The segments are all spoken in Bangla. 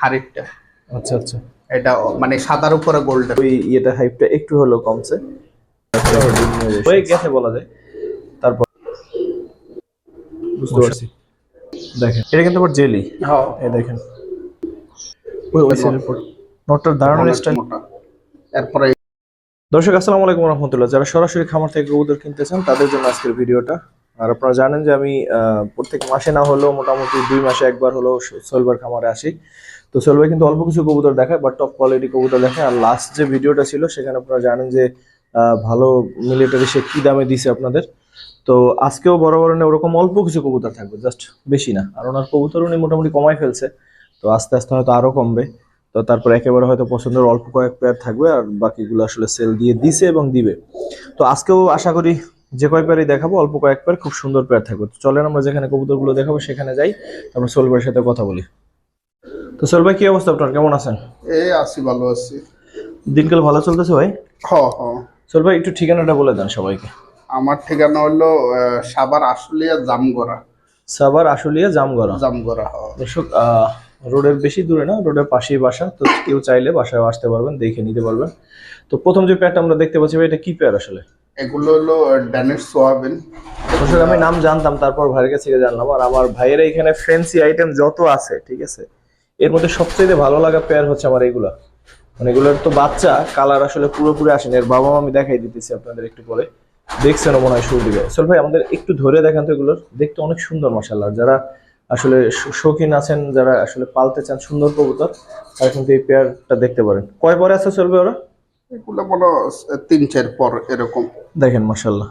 হাড়িটা। আচ্ছা আচ্ছা, এটা মানে সাদার উপরে গোল্ড। ওই ইয়েটা হাইপটা একটু হলো কমছে, হয়ে গেছে বলা যায়। তারপর বুঝতে পারছি, দেখেন এটা কিন্তু আবার জেলি। হ্যাঁ, এই দেখেন ওই সেলের পর নটটার দাঁড়ানোর স্টাইল। এরপরে দর্শক আসসালামু আলাইকুম রহমতুল্লাহ, যারা সরাসরি খামার থেকে কবুতর কিনতে চান তাদের জন্য আজকের ভিডিওটা। আর আপনারা জানেন যে আমি প্রত্যেক মাসে না হলেও মোটামুটি 2 মাসে একবার হলেও সোহেলবার খামারে আসি। তো সোহেল ভাই কিন্তু অল্প কিছু কবুতর দেখায়, বাট টপ কোয়ালিটি কবুতর দেখায়। আর লাস্ট যে ভিডিওটা ছিল সেখানে আপনারা জানেন যে ভালো মিলিটারি সে কি দামে দিছে আপনাদের। তো আজকেও বড় বড় ওরকম অল্প কিছু কবুতর থাকবে, জাস্ট বেশি না। আর ওনার কবুতর উনি মোটামুটি কমাই ফেলছে, তো আস্তে আস্তে হয়তো আরো কমবে। তো তারপর একেবারে হয়তো পছন্দের অল্প কয়েক পেয়ার থাকবে, আর বাকিগুলো আসলে সেল দিয়ে দিছে এবং দিবে। তো আজকেও আশা করি যে কয় পেয়ারই দেখাবো অল্প কয়েক পেয়ার খুব সুন্দর পেয়ার থাকবে। তো চলেন আমরা যেখানে কবুতরগুলো দেখাবো সেখানে যাই, তারপর সোহেল ভাইয়ের সাথে কথা বলি। তো সোহেল ভাই কি অবস্থা আপনার, কেমন আছেন? এই আছি, ভালো আছি। দিনকাল ভালো চলতেছে ভাই? হ্যাঁ হ্যাঁ। সোহেল ভাই একটু ঠিকানাটা বলে দেন সবাইকে। আমার ঠিকানা হলো সাভার আশুলিয়া জামগড়া। সাভার আশুলিয়া জামগড়া। জামগড়া, হ্যাঁ। দর্শক রোডের বেশি দূরে না, রোডের পাশেই বাসা। তো কেউ চাইলে বাসায় আসতে পারবেন, দেখে নিতে পারবেন। তো প্রথম যে পেয়ারটা আমরা দেখতে পাচ্ছি ভাই, এটা কি পেয়ার আসলে? এগুলো হলো ড্যানিশ সোয়াবিন। দর্শক আমি নাম জানতাম, তারপর ভাইয়ের কাছে থেকে জানলাম। আর আমার ভাইয়ের এখানে ফ্যান্সি আইটেম যত আছে, ঠিক আছে, এর মধ্যে সবচেয়ে ভালো লাগা পেয়ার হচ্ছে আমার এগুলা। মানে এগুলোর তো বাচ্চা কালার আসলে পুরোপুরি আসেনি। এর বাবা মা আমি দেখাই দিতেছি আপনাদের একটু পরে, দেখছেন মনে হয় শুরু দিকে। সোহেল ভাই আমাদের একটু ধরে দেখান তো, এগুলোর দেখতে অনেক সুন্দর মাশাআল্লাহ। যারা আসলে শৌখিন আছেন, যারা আসলে পালতে চান সুন্দর কবুতর, তারা কিন্তু এই পেয়ারটা দেখতে পারেন। কয় পরে আছে সোহেল ভাই ওরা? এগুলো বলো 3-4 পর এরকম। দেখেন মাশাআল্লাহ,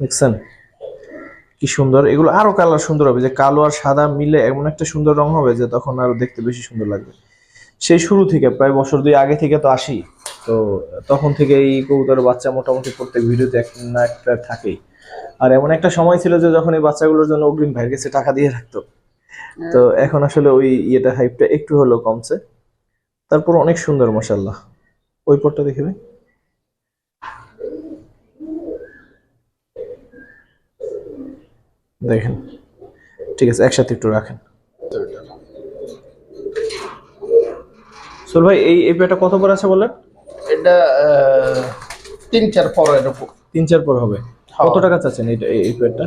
দেখছেন কি সুন্দর। এগুলো আরো কালার সুন্দর হবে, যে কালো আর সাদা মিলে এমন একটা সুন্দর রং হবে যে তখন আরো দেখতে বেশি সুন্দর লাগবে। সেই শুরু থেকে প্রায় বছর 2 আগে থেকে তো আসি, তো তখন থেকে এই কবুতরের বাচ্চা মোটামুটি প্রত্যেক ভিডিওতে এক না একটা থাকেই। আর এমন একটা সময় ছিল যে যখন এই বাচ্চাগুলোর জন্য অগ্রিম ভাইয়ের কাছে টাকা দিয়ে রাখতো। তো এখন আসলে ওই ইয়েটা হাইপটা একটু হলেও কমছে। তারপর অনেক সুন্দর মাশাআল্লাহ। ওই পটটা দেখবে, দেখেন। ঠিক আছে, একসাথে একটু রাখেন। সোহেল ভাই এই পেয়ারটা কত পর আছে বলেন? এটা 3-4 পর এরকম। 3-4 পর হবে। কত টাকা চাচ্ছেন এই পেয়ারটা?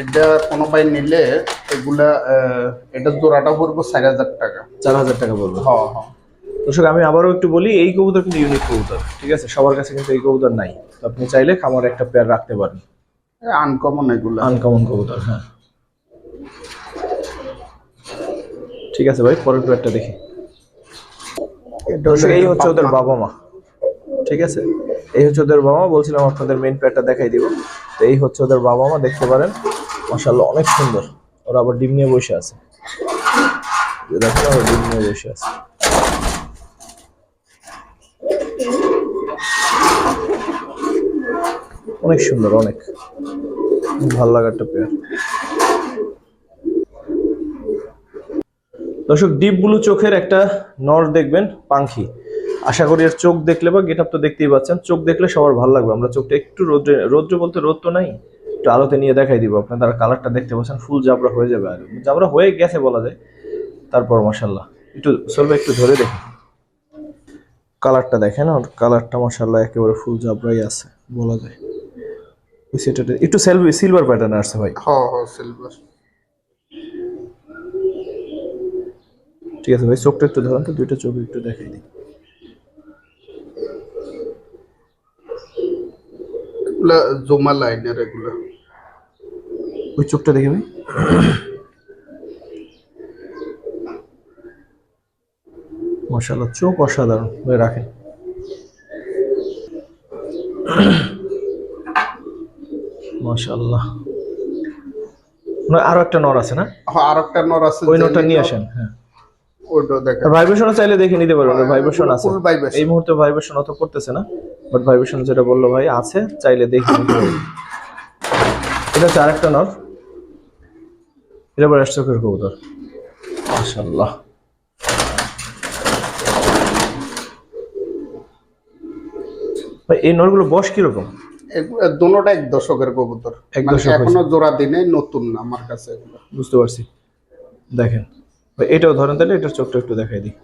এটা কোনো ভাই নিলে এগুলা এটা জোড়াটা পড়বো 4,000 টাকা। 4,000 টাকা বলবো। হ্যাঁ হ্যাঁ। দর্শক আমি আবারও একটু বলি, এই কবুতর কিন্তু ইউনিক কবুতর, ঠিক আছে, সবার কাছে কিন্তু এই কবুতর নাই। তো আপনি চাইলে খামারে একটা পেয়ার রাখতে পারেন। আনকমন এগুলা, আনকমন কবুতর, হ্যাঁ। ঠিক আছে ভাই, পরের পেয়ারটা দেখি। দর্শক এই হচ্ছে ওদের বাবা মা, ঠিক আছে, এই হচ্ছে ওদের বাবা মা। বলছিলাম আপনাদের মেইন পেয়ারটা দেখাই দিব। তো এই হচ্ছে ওদের বাবা মা, দেখতে পারেন মাশাআল্লাহ অনেক সুন্দর। ওরা আবার ডিম নিয়ে বসে আছে, দেখেন ওরা ডিম নিয়ে বসে আছে। অনেক সুন্দর, অনেক ভালো লাগা একটা পেয়ার। দর্শক ডিপ ব্লু চোখের একটা নর দেখবেন, পাখি। আশা করি এর চোখ দেখলে, বা গেট আপ তো দেখতেই পাচ্ছেন, চোখ দেখলে সবার ভালো লাগবে। আমরা চোখটা একটু রোদ্রে বলতে রোদ তো নাই, একটু আলোতে নিয়ে দেখাই দিব আপনার। কালারটা দেখতে পাচ্ছেন, ফুল জাবরা হয়ে যাবে, আর জাবরা হয়ে গেছে বলা যায়। তারপর মাশাআল্লাহ একটু সোহেল ভাই একটু ধরে দেখেন, কালারটা দেখেন। আর কালারটা মাশাআল্লাহ একেবারে ফুল জাবরাই আছে বলা যায়। ওই সেটাতে একটু সিলভার প্যাটার্ন আসছে ভাই। হ্যাঁ হ্যাঁ, সিলভার। ঠিক আছে ভাই, চোখটা একটু ধরেন তো, দুইটা চোখ একটু দেখাই দিই। এগুলা জোমা লাইনের এগুলা। ওই চোখটা দেখে ভাই, মাশাআল্লাহ চোখ অসাধারণ। ভাই রাখেন। মাশাআল্লাহ আরো একটা নর আছে না? হ্যাঁ, আর একটা নর আছে, ওই নরটা নিয়ে আসেন। হ্যাঁ, ওইটা দেখেন। ভাইব্রেশন চাইলে দেখে নিতে পারবেন, ভাইব্রেশন আছে। ফুল ভাইব্রেশন। এই মুহূর্তে ভাইব্রেশন অত করতেছে না, বাট ভাইব্রেশন যেটা বললো ভাই আছে, চাইলে দেখে নিতে পারবেন। এটা হচ্ছে আরেকটা নর, এটা বড় চোখের কবুতর মাশাআল্লাহ। ভাই এই নরগুলো বয়স কিরকম? দুটোটা 1 দশকের কবুতর, এক মানে দশক এখনো জোড়া দিনে, নতুন না আমার কাছে এগুলো। বুঝতে পারছি, দেখেন ভাই এটাও ধরেন, তাহলে এটার চোখটা একটু দেখাই দিই।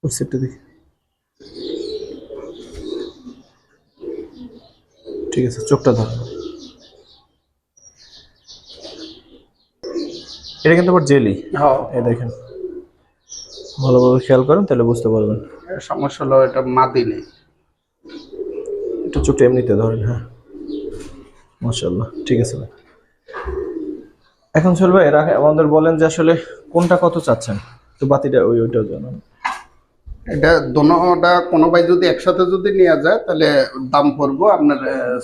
ওই সেটটা দেখি। ঠিক আছে, চোখটা ধরেন। এটা কিন্তু আবার জেলি। হ্যাঁ, এই দেখেন, ভালোভাবে খেয়াল করেন তাহলে বুঝতে পারবেন। সমস্যা হলো এটা মাদি নেই। একটু চোখটা এমনিতে ধরেন, হ্যাঁ, মাশাআল্লাহ, ঠিক আছে ভাই। এখন চলবে এরা আমাদের বলেন যে আসলে কোনটা কত চাচ্ছেন, তো বাতিটা ওইটাও জানান। এটা দোনোটা কোনো ভাই যদি একসাথে যদি নেওয়া যায় তাহলে দাম পড়বো আপনার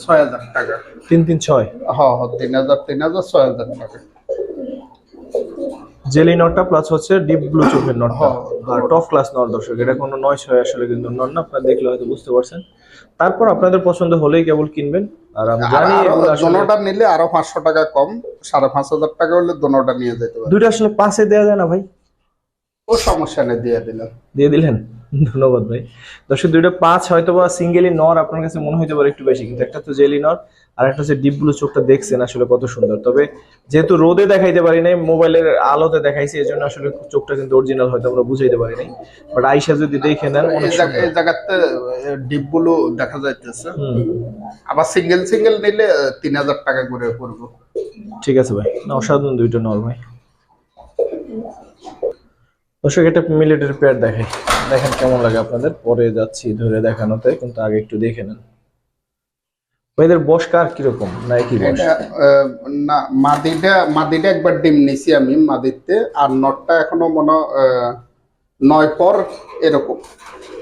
6,000 টাকা। 336 হ্যাঁ হ্যাঁ, 3,000 3,000 6,000 টাকা। জেলি নটটা প্লাস হচ্ছে ডিপ ব্লু চোখের নটটা, হ্যাঁ, আর টপ ক্লাস নট দর্শক, এটা কোনো নয় ছয় আসলে কিন্তু নট না, আপনারা দেখলে হয়তো বুঝতে পারছেন। তারপর আপনাদের পছন্দ হলেই কেবল কিনবেন। আর আমি আর জানি আরো এগুলো আসলে দোনোটা নিলে আরো 500 টাকা কম, 5,500 টাকা হলে দোনোটা নিয়ে যেতে পারে। দুইটা আসলে পাঁচে দেওয়া যায় না ভাই? ও সমস্যা নেই, দিয়ে দিলাম। দিয়ে দিলেন, ধন্যবাদ ভাই। দর্শক দুইটা পাঁচ হয়তো বা সিঙ্গেলি নর আপনার কাছে মনে হইতে পারে একটু বেশি, কিন্তু একটা তো জেলি নর আর একটা হচ্ছে ডিপ ব্লু চোখটা, দেখছেন আসলে কত সুন্দর। তবে যেহেতু রোদে দেখাইতে পারি নাই, মোবাইলের আলোতে দেখাইছি, এই জন্য আসলে চোখটা কিন্তু অরিজিনাল হয়তো আমরা বুঝাইতে পারি নাই, বাট আইসা যদি দেখে নেন অনেক সুন্দর। এই জায়গাতে ডিপগুলো দেখা যাইতেছে। হুম, আবার সিঙ্গেল সিঙ্গেল নিলে 3,000 টাকা করে পড়বো। ঠিক আছে ভাই, না অসাধারণ দুইটা নর ভাই। দর্শক এটা মিলিটারি প্যাড দেখাই, দেখেন কেমন লাগে আপনাদের, পরে যাচ্ছি ধরে দেখানোতে, কিন্তু আগে একটু দেখে নেন ভাইদের বয়স কার কিরকম, না একই বয়স? এটা না, মাদিটা একবার ডিম নিছি আমি মাদিতে, আর নটটা এখনো মনে 9 পর এরকম।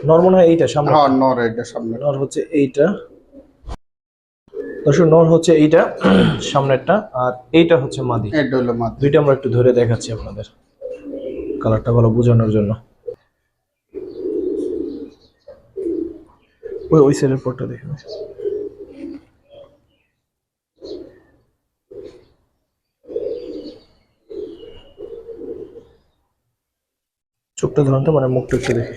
নর মনে হয় এইটা সামনে, হ্যাঁ, নর এটা সামনে। নর হচ্ছে এইটা দর্শক, নর হচ্ছে এইটা সামনেরটা, আর এইটা হচ্ছে মাদি। এটা হলো মাদি। দুইটা আমরা একটু ধরে দেখাচ্ছি আপনাদের কালারটা ভালো বোঝানোর জন্য। ওই ওই সাইডের পরটা দেখেন, চোখটা ধরুন তো, মানে মুখটা একটু দেখে।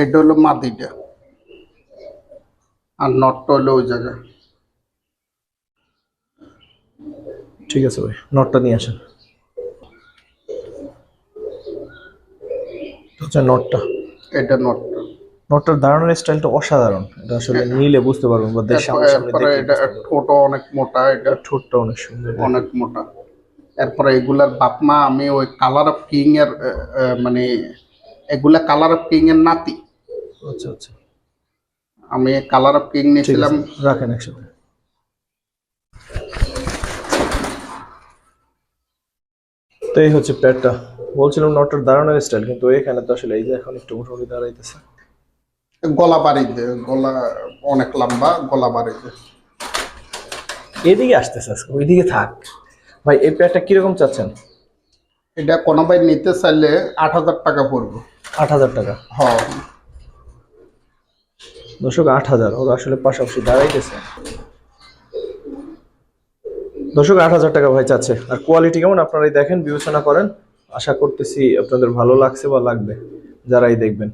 এটা হলো মাদিটা, আর নটটা হলো ওই জায়গায়। ঠিক আছে ভাই, নটটা নিয়ে আসেন। হচ্ছে নটটা, এটা নটটা। নটটার দাঁড়ানোর স্টাইলটা অসাধারণ, এটা আসলে নিলে বুঝতে পারবেন, বা দেশ সামনে সামনে এরপরে দেখলে এটা বুঝতে পারবেন। ঠোঁটও অনেক মোটা, এটা আর ঠোঁটটা অনেক সুন্দর, অনেক মোটা। এরপরে এগুলার বাপমা আমি ওই কালার অফ কিং এর মানে এগুলা কালার অফ কিং এর নাতি। আচ্ছা আচ্ছা, আমি কালার অফ কিং ঠিক নিয়েছিলাম। আছে, রাখেন একসাথে। তো এই হচ্ছে প্যাডটা, বলছিলাম নটটার দাঁড়ানোর স্টাইল, কিন্তু এখানে তো আসলে এই যে এখন একটু মোটামুটি দাঁড়াইতেছে। গলা বাড়িতে, গলা অনেক লম্বা, গলা বাড়িতে। এদিকে আসতেছে আজকে, ওইদিকে থাক ভাই। এই প্যাডটা কিরকম চাচ্ছেন? এটা কোনো ভাই নিতে চাইলে 8,000 টাকা পড়বে। 8,000 টাকা? হ্যাঁ, দর্শক 8,000, ওরা আসলে পাশাপাশি দাঁড়াইতেছে। দর্শক 8,000 টাকা ভাই চাচ্ছে। আর কোয়ালিটি কেমন আপনারাই দেখেন, বিবেচনা করেন। আশা করতেছি আপনাদের ভালো লাগছে বা লাগবে যারাই দেখবেন।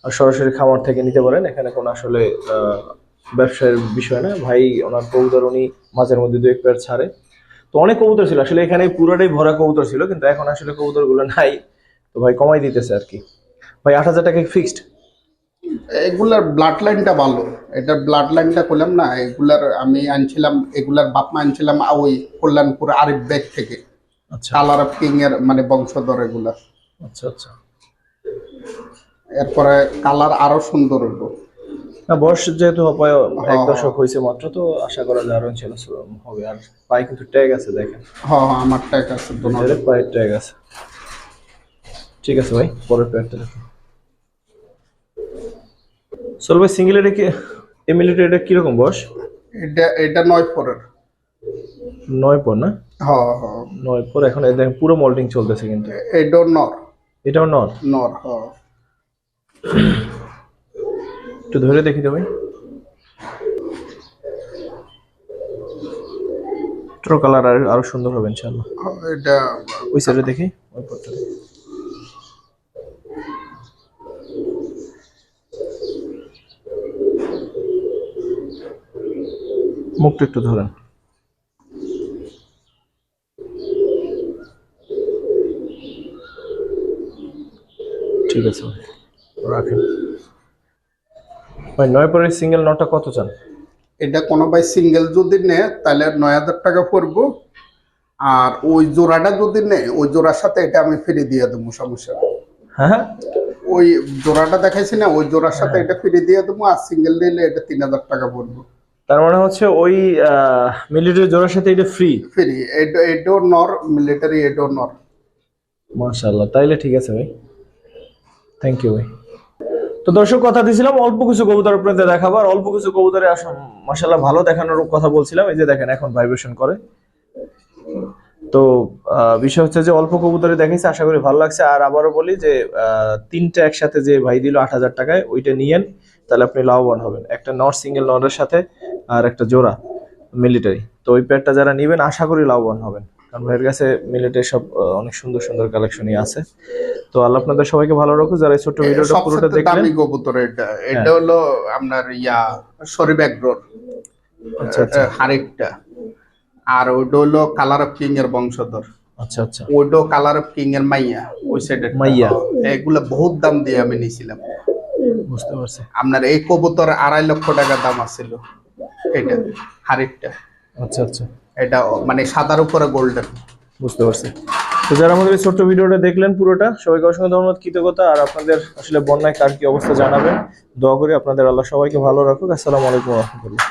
আর সরাসরি খামার থেকে নিতে পারেন, এখানে কোনো আসলে ব্যবসায়ের বিষয় না ভাই। ওনার কবুতর উনি মাঝের মধ্যে দু এক পেয়ার ছাড়ে, তো অনেক কবুতর ছিল আসলে এখানে, পুরোটাই ভরা কবুতর ছিল, কিন্তু এখন আসলে কবুতর গুলো নাই, তো ভাই কমাই দিতেছে আর কি। ভাই 8,000 টাকা ফিক্সড? এগুলার ব্লাড লাইনটা ভালো। এটার ব্লাড লাইনটা করলাম না, এগুলার আমি আনছিলাম, এগুলার বাপমা আনছিলাম ওই কল্যাণপুর আরিফ বেগ থেকে। আচ্ছা কালার অফ কিং এর মানে বংশধর এগুলা। আচ্ছা আচ্ছা। এরপরে কালার আরো সুন্দর হইলো। না বয়স যেহেতু প্রায় এক হ্যাঁ, দশক হয়েছে মাত্র, তো আশা করা যায় আরো ছিল হবে। আর পায়ে কিন্তু ট্যাগ আছে দেখেন, হ্যাঁ, আমারটা কাছে দুইটারে পায়ের ট্যাগ আছে। ঠিক আছে ভাই, পরের প্যাডটা দেখুন। চল ভাই, সিঙ্গেল এটা কি এমিলিটি, এটা কিরকম বয়স? এটা 9 পরের। 9 পর না? হ্যাঁ হ্যাঁ, 9 পর, এখন এই দেখেন পুরো মল্টিং চলতেছে কিন্তু। এটাও নর। এটাও নর? নর, হ্যাঁ। একটু ধরে দেখি তো ভাই, ট্রো কালার আরো সুন্দর হবে ইনশাআল্লাহ। এটা ওই সাইডে দেখি, ওই পরটা দেখি। মুখটা একটু ধরেন। ঠিক আছে ভাই, রাখেন ভাই। 9 পরের সিঙ্গেল নটটা কত চান? এটা কোনো ভাই সিঙ্গেল যদি নেয় তাহলে 9,000 টাকা পড়বো, আর ওই জোড়াটা যদি নেয় ওই জোড়ার সাথে এটা আমি ফ্রি দিয়ে দেবো, সমস্যা নেই। হ্যাঁ, ওই জোড়াটা দেখাইছি না, ওই জোড়ার সাথে এটা ফ্রি দিয়ে দেবো, আর সিঙ্গেল নিলে এটা 3,000 টাকা পড়বো। তার মানে হচ্ছে ওই মিলিটারি জোড়ার সাথে এটা ফ্রি? ফ্রি, এডো নর মিলিটারি, এডো নর। মাশাআল্লাহ, তাইলে ঠিক আছে ভাই, থ্যাংক ইউ ভাই। তো দর্শক, কথা দিয়েছিলাম অল্প কিছু কবুতর আপনাদের দেখাবো, আর অল্প কিছু কবুতরে মাশাআল্লাহ ভালো দেখানোর কথা বলছিলাম। এই যে দেখেন এখন ভাইব্রেশন করে। তো বিষয় হচ্ছে যে অল্প কবুতরে দেখেছি, আশা করি ভালো লাগছে। আর আবারও বলি যে 3টা একসাথে যে ভাই দিল 8,000 টাকায়, ওইটা নিয়েন, তাহলে আপনি লাভবান হবেন। একটা নট, সিঙ্গেল নটের সাথে আর একটা জোড়া মিলিটারি। তো ওই পেয়ারটা যারা নেবেন আশা করি লাভবান হবেন, কারণ ভাইয়ের কাছে মিলিটারি সব অনেক সুন্দর সুন্দর কালেকশনই আছে। তো আল্লাহ আপনাদের সবাইকে ভালো রাখুক। যারা এই ছোট্ট ভিডিওটা পুরোটা সবচেয়ে দেখলেন, দামি কবুতর এটা হলো আপনার শরীফ এগ্রোর আচ্ছা আচ্ছা হারিকটা, আর ওইটা হলো কালার অফ কিং এর বংশধর। আচ্ছা আচ্ছা, ওইটা কালার অফ কিং এর মাইয়া, ওই সাইডের মাইয়া। এগুলো বহুত দাম দিয়ে আমি নিয়েছিলাম। বুঝতে পারছি। আপনার এই কবুতর 2.5 লক্ষ টাকা দাম আছিল এটা, হারিকটা। আচ্ছা আচ্ছা, এটা মানে সাদার উপরে গোল্ডেন। বুঝতে পারছি। তো যারা আমাদের এই ছোট্ট ভিডিওটা দেখলেন পুরোটা, সবাইকে অসংখ্য ধন্যবাদ, কৃতজ্ঞতা। আর আপনাদের আসলে বন্যায় কার কি অবস্থা জানাবেন, দোয়া করি আপনাদের আল্লাহ সবাইকে ভালো রাখুক। আসসালামু আলাইকুম ওয়া রাহমাতুল্লাহ।